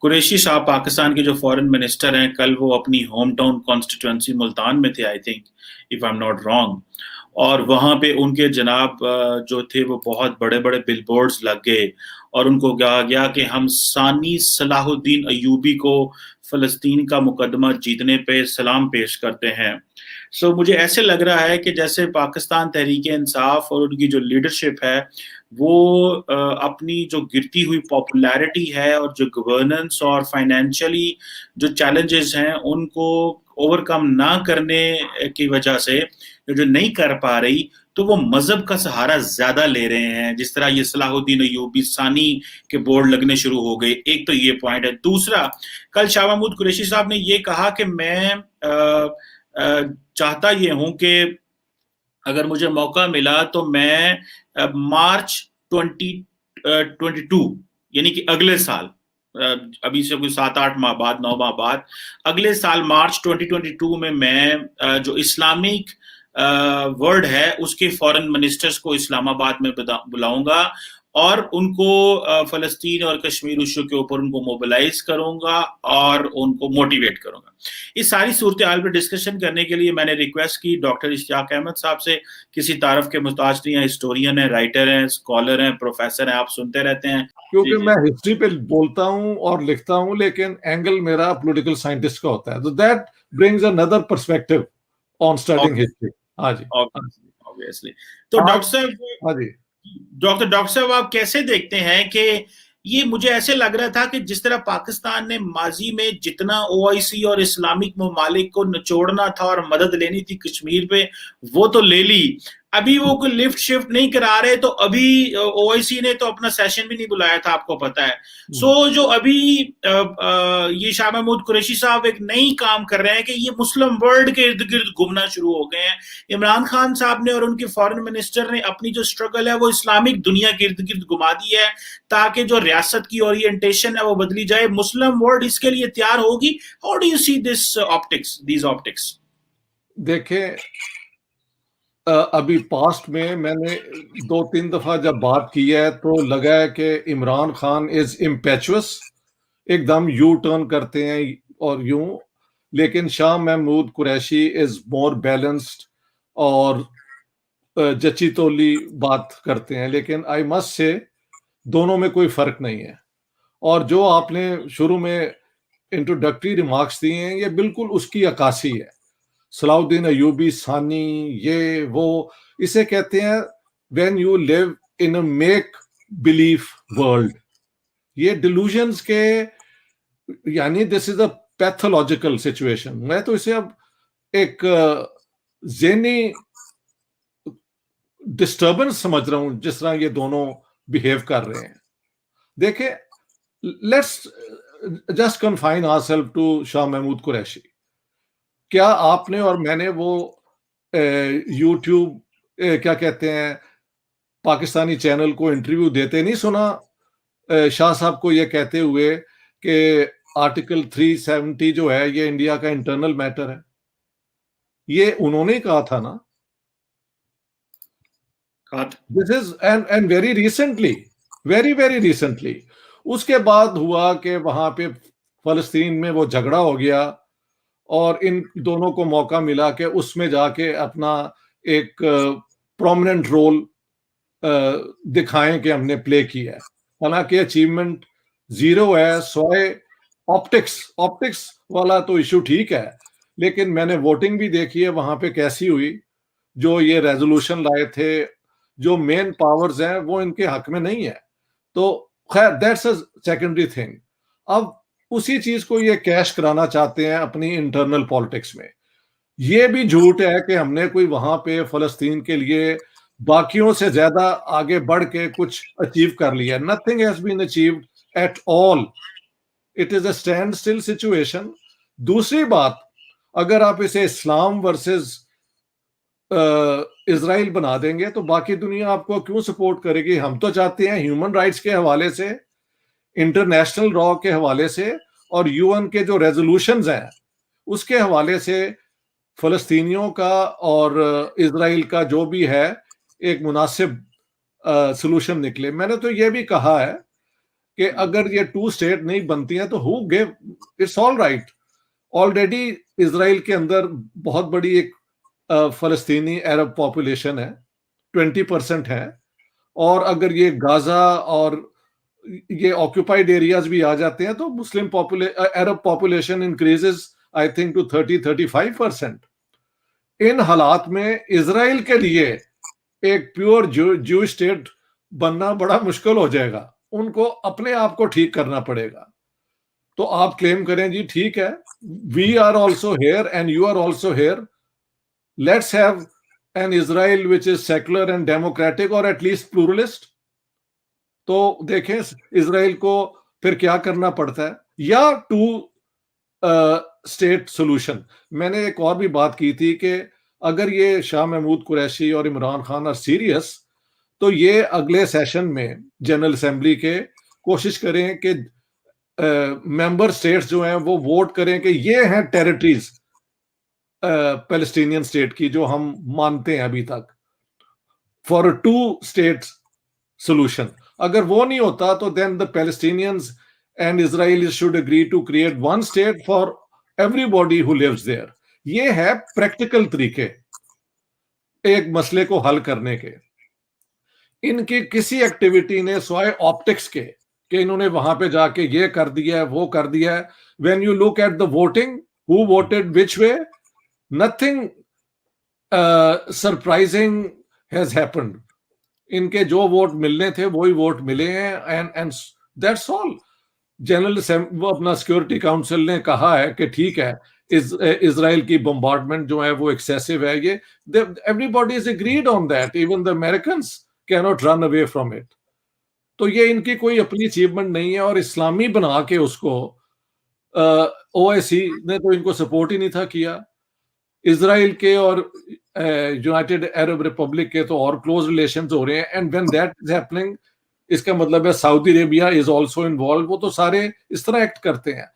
قریشی صاحب پاکستان کے جو فورن منسٹر ہیں، کل وہ اپنی ہوم ٹاؤن کانسٹیٹوئنسی ملتان میں تھے، I think if I am not wrong. اور وہاں پہ ان کے جناب جو تھے وہ بہت بڑے بڑے بل بورڈز لگ گئے اور ان کو کہا گیا کہ ہم ثانی صلاح الدین ایوبی کو فلسطین کا مقدمہ جیتنے پہ سلام پیش کرتے ہیں. مجھے ایسے لگ رہا ہے کہ جیسے پاکستان تحریک انصاف اور ان کی جو لیڈرشپ ہے وہ اپنی جو گرتی ہوئی پاپولیرٹی ہے اور جو گورننس اور فائنینشلی جو چیلنجز ہیں ان کو اوور کم نہ کرنے کی وجہ سے جو نہیں کر پا رہی تو وہ مذہب کا سہارا زیادہ لے رہے ہیں. جس طرح یہ صلاح الدین ایوبی ثانی کے بورڈ لگنے شروع ہو گئے. ایک تو یہ پوائنٹ ہے. دوسرا، کل شاہ محمود قریشی صاحب نے یہ کہا کہ میں چاہتا یہ ہوں کہ اگر مجھے موقع ملا تو میں مارچ 2022 یعنی کہ اگلے سال، ابھی سے کوئی 7-8 ماہ بعد 9 ماہ بعد، اگلے سال مارچ 2022 میں جو اسلامک ورلڈ ہے اس کے فورن منسٹرز کو اسلام آباد میں بلاؤں گا اور ان کو فلسطین اور کشمیر ایشو کے اوپر ان کو موبلائز کروں گا اور ان کو موٹیویٹ کروں گا. اس ساری صورتحال پہ ڈسکشن کرنے کے لیے میں نے ریکویسٹ کی ڈاکٹر اشتیاق احمد صاحب سے. کسی تعارف کے محتاج نہیں ہیں، ہسٹورین ہیں، رائٹر ہیں، اسکالر ہیں، پروفیسر ہیں، آپ سنتے رہتے ہیں. کیونکہ میں ہسٹری پہ بولتا ہوں اور لکھتا ہوں لیکن اینگل میرا پولیٹیکل سائنٹسٹ کا ہوتا ہے. تو that brings another perspective on studying history. ہاں جی obviously. تو ڈاکٹر صاحب آپ کیسے دیکھتے ہیں کہ یہ مجھے ایسے لگ رہا تھا کہ جس طرح پاکستان نے ماضی میں جتنا او آئی سی اور اسلامک ممالک کو نچوڑنا تھا اور مدد لینی تھی کشمیر پہ وہ تو لے لی، ابھی وہ کوئی لفٹ شفٹ نہیں کرا رہے. تو ابھی او آئی سی نے تو اپنا سیشن بھی نہیں بلایا تھا، آپ کو پتا ہے. جو ابھی یہ شاہ محمود قریشی صاحب ایک نئی کام کر رہے ہیں کہ یہ مسلم ورلڈ کے ارد گرد گھومنا شروع ہو گئے ہیں. عمران خان صاحب نے اور ان کے فارن منسٹر نے اپنی جو اسٹرگل ہے وہ اسلامک دنیا کے ارد گرد گھما دی ہے تاکہ جو ریاست کی اورینٹیشن ہے وہ بدلی جائے. مسلم ورلڈ اس کے لیے تیار ہوگی؟ How do you see these optics? دیکھیں، ابھی پاسٹ میں نے 2-3 دفعہ جب بات کی ہے تو لگا ہے کہ عمران خان از امپیچوس، ایک دم یو ٹرن کرتے ہیں اور یوں، لیکن شاہ محمود قریشی از مور بیلنسڈ اور جچی تولی بات کرتے ہیں. لیکن آئی مسٹ سے دونوں میں کوئی فرق نہیں ہے. اور جو آپ نے شروع میں انٹروڈکٹری ریمارکس دیے ہیں یہ بالکل اس کی عکاسی ہے. صلاح الدین ایوبی ثانی، یہ وہ، اسے کہتے ہیں when you live in a make believe world. یہ ڈیلوژنز کے یعنی دس از اے پیتھولوجیکل سچویشن. میں تو اسے اب ایک ذہنی ڈسٹربنس سمجھ رہا ہوں جس طرح یہ دونوں بیہیو کر رہے ہیں. دیکھیں، let's just confine our self to Shah Mahmood Qureshi. کیا آپ نے اور میں نے وہ یوٹیوب کیا کہتے ہیں پاکستانی چینل کو انٹرویو دیتے نہیں سنا شاہ صاحب کو یہ کہتے ہوئے کہ آرٹیکل 370 جو ہے یہ انڈیا کا انٹرنل میٹر ہے؟ یہ انہوں نے کہا تھا نا. This is and very very recently اس کے بعد ہوا کہ وہاں پہ فلسطین میں وہ جھگڑا ہو گیا اور ان دونوں کو موقع ملا کہ اس میں جا کے اپنا ایک پرومیننٹ رول دکھائیں کہ ہم نے پلے کیا ہے. حالانکہ اچیومنٹ زیرو ہے، سوائے آپٹکس والا تو ایشو ٹھیک ہے، لیکن میں نے ووٹنگ بھی دیکھی ہے وہاں پہ کیسی ہوئی. جو یہ ریزولوشن لائے تھے، جو مین پاورز ہیں وہ ان کے حق میں نہیں ہے. تو خیر دیٹس اے سیکنڈری تھنگ. اب اسی چیز کو یہ کیش کرانا چاہتے ہیں اپنی انٹرنل پالیٹکس میں. یہ بھی جھوٹ ہے کہ ہم نے کوئی وہاں پہ فلسطین کے لیے باقیوں سے زیادہ آگے بڑھ کے کچھ اچیو کر لیا. Nothing has been achieved at all. It is a standstill situation. دوسری بات، اگر آپ اسے اسلام ورسز اسرائیل بنا دیں گے تو باقی دنیا آپ کو کیوں سپورٹ کرے گی؟ ہم تو چاہتے ہیں ہیومن رائٹس کے حوالے سے، انٹرنیشنل لا کے حوالے سے اور یو این کے جو ریزولوشنز ہیں اس کے حوالے سے فلسطینیوں کا اور اسرائیل کا جو بھی ہے ایک مناسب سلوشن نکلے. میں نے تو یہ بھی کہا ہے کہ اگر یہ 2 اسٹیٹ نہیں بنتی ہیں تو ہو گیو it's all right. Already Israel کے اندر بہت بڑی ایک فلسطینی عرب پاپولیشن ہے, 20% ہے, اور اگر یہ غازہ اور یہ آکوپائڈ ایریاز بھی آ جاتے ہیں تو Muslim Arab population increases I think to 30-35%. ان حالات میں اسرائیل کے لیے ایک پیور جو اسٹیٹ بننا بڑا مشکل ہو جائے گا, ان کو اپنے آپ کو ٹھیک کرنا پڑے گا. تو آپ کلیم کریں جی ٹھیک ہے, we are also here and you are also here, let's have an Israel which is secular and democratic اور ایٹ لیسٹ پلورلسٹ. تو دیکھیں اسرائیل کو پھر کیا کرنا پڑتا ہے, یا 2 اسٹیٹ سولوشن. میں نے ایک اور بھی بات کی تھی کہ اگر یہ شاہ محمود قریشی اور عمران خان آر سیریس تو یہ اگلے سیشن میں جنرل اسمبلی کے کوشش کریں کہ ممبر اسٹیٹس جو ہیں وہ ووٹ کریں کہ یہ ہیں ٹیریٹریز پیلسٹینین اسٹیٹ کی جو ہم مانتے ہیں ابھی تک, فار 2 اسٹیٹ سولوشن. اگر وہ نہیں ہوتا تو then the Palestinians and Israel should agree to create 1 state for everybody who lives there. یہ ہے پریکٹیکل طریقے ایک مسئلے کو حل کرنے کے. ان کی کسی ایکٹیویٹی نے سوائے آپٹکس کے کہ انہوں نے وہاں پہ جا کے یہ کر دیا ہے وہ کر دیا ہے, when you look at the voting who voted which way, nothing surprising has happened. ان کے جو ووٹ ملنے تھے وہی ووٹ ملے ہیں, اینڈ دیٹس آل. جنرل وہ اپنا سیکورٹی کاؤنسل نے کہا ہے کہ ٹھیک ہے اسرائیل کی بمبارڈمنٹ جو ہے وہ ایکسیسو ہے, یہ everybody is agreed on that, even the Americans can't run away from it. تو یہ ان کی کوئی اپنی اچیومنٹ نہیں ہے, اور اسلامی بنا کے اس کو او آئی سی نے تو ان کو سپورٹ ہی نہیں تھا کیا. اسرائیل کے اور یونائٹیڈ عرب ریپبلک کے تو اور کلوز ریلیشنز ہو رہے ہیں, and when that is happening اس کا مطلب ہے Saudi Arabia is also involve. وہ تو سارے اس طرح ایکٹ کرتے ہیں.